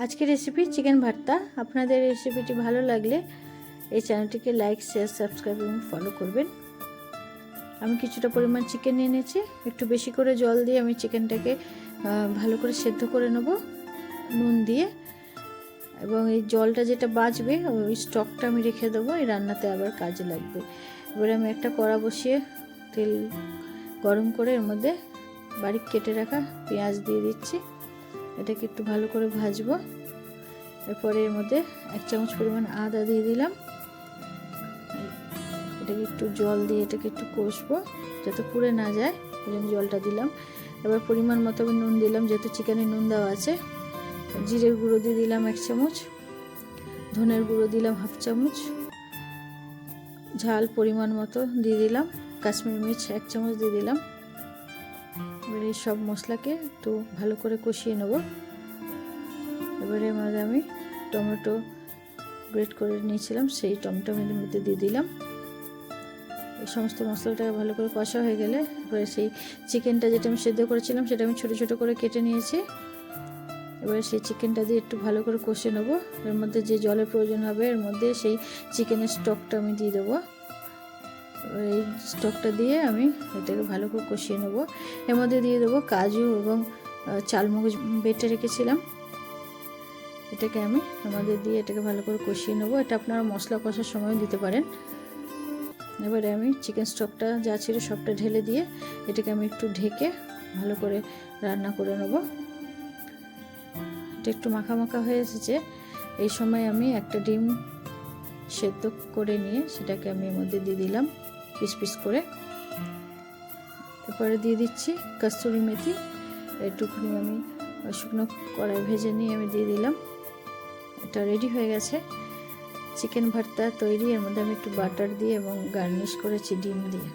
আজকের recipe chicken ভর্তা। আপনাদের রেসিপিটি ভালো লাগলে এই চ্যানেলটিকে লাইক, শেয়ার, সাবস্ক্রাইব এবং ফলো করবেন। আমি কিছুটা পরিমাণ চিকেন নিয়ে নিয়েছি। একটু বেশি করে জল দিয়ে আমি চিকেনটাকে ভালো করে সেদ্ধ করে নেব নুন দিয়ে, এবং এই জলটা যেটা বাঁচবে ওই স্টকটা আমি রেখে দেবো, এই রান্নাতে আবার কাজে লাগবে। এবারে আমি একটা কড়া বসিয়ে তেল গরম করে এর মধ্যে বারিক কেটে রাখা পেঁয়াজ দিয়ে দিচ্ছি। এটাকে একটু ভালো করে ভাজবো। এরপরে এর মধ্যে 1 চামচ পরিমাণ আদা দিয়ে দিলাম। এটাকে একটু জল দিয়ে এটাকে একটু কষবো যাতে পুড়ে না যায়, ওই জন্য জলটা দিলাম। এবার পরিমাণ মতো আমি নুন দিলাম, যেহেতু চিকেনে নুন দেওয়া আছে। জিরের গুঁড়ো দিয়ে দিলাম 1 চামচ, ধনের গুঁড়ো দিলাম 1/2 চামচ, ঝাল পরিমাণ মতো দিয়ে দিলাম, কাশ্মীরি মির্চ 1 চামচ দিয়ে দিলাম। এবার এই সব মশলাকে একটু ভালো করে কষিয়ে নেব। এবারে এর মধ্যে আমি টমেটো গ্রেট করে নিয়েছিলাম, সেই টমেটো এর মধ্যে দিয়ে দিলাম। এই সমস্ত মশলাটা ভালো করে কষা হয়ে গেলে এবারে সেই চিকেনটা যেটা আমি সেদ্ধ করেছিলাম সেটা আমি ছোটো ছোটো করে কেটে নিয়েছি। এবারে সেই চিকেনটা দিয়ে একটু ভালো করে কষে নেবো। এর মধ্যে যে জলের প্রয়োজন হবে এর মধ্যে সেই চিকেনের স্টকটা আমি দিয়ে দেবো। এই স্টকটা দিয়ে আমি এটাকে ভালো করে কষিয়ে নেবো। এর মধ্যে দিয়ে দেবো কাজু এবং চালমগজ বেটে রেখেছিলাম। এটাকে আমি আমাদের দিয়ে এটাকে ভালো করে কষিয়ে নেবো। এটা আপনারা মশলা কষার সময় দিতে পারেন। এবারে আমি চিকেন স্টকটা যা ছিল সবটা ঢেলে দিয়ে এটাকে আমি একটু ঢেকে ভালো করে রান্না করে নেব। এটা একটু মাখা মাখা হয়ে এসেছে। এই সময় আমি একটা ডিম সেদ্ধ করে নিয়ে সেটাকে আমি এর মধ্যে দিয়ে দিলাম পিস পিস করে। এরপরে দিয়ে দিচ্ছি কস্তুরি মেথি, একটুখানি আমি শুকনো কড়াই ভেজে নিয়ে আমি দিয়ে দিলাম। এটা রেডি হয়ে গেছে, চিকেন ভর্তা তৈরি। এর মধ্যে আমি একটু বাটার দিয়ে এবং গার্নিশ করেছি ডিম দিয়ে।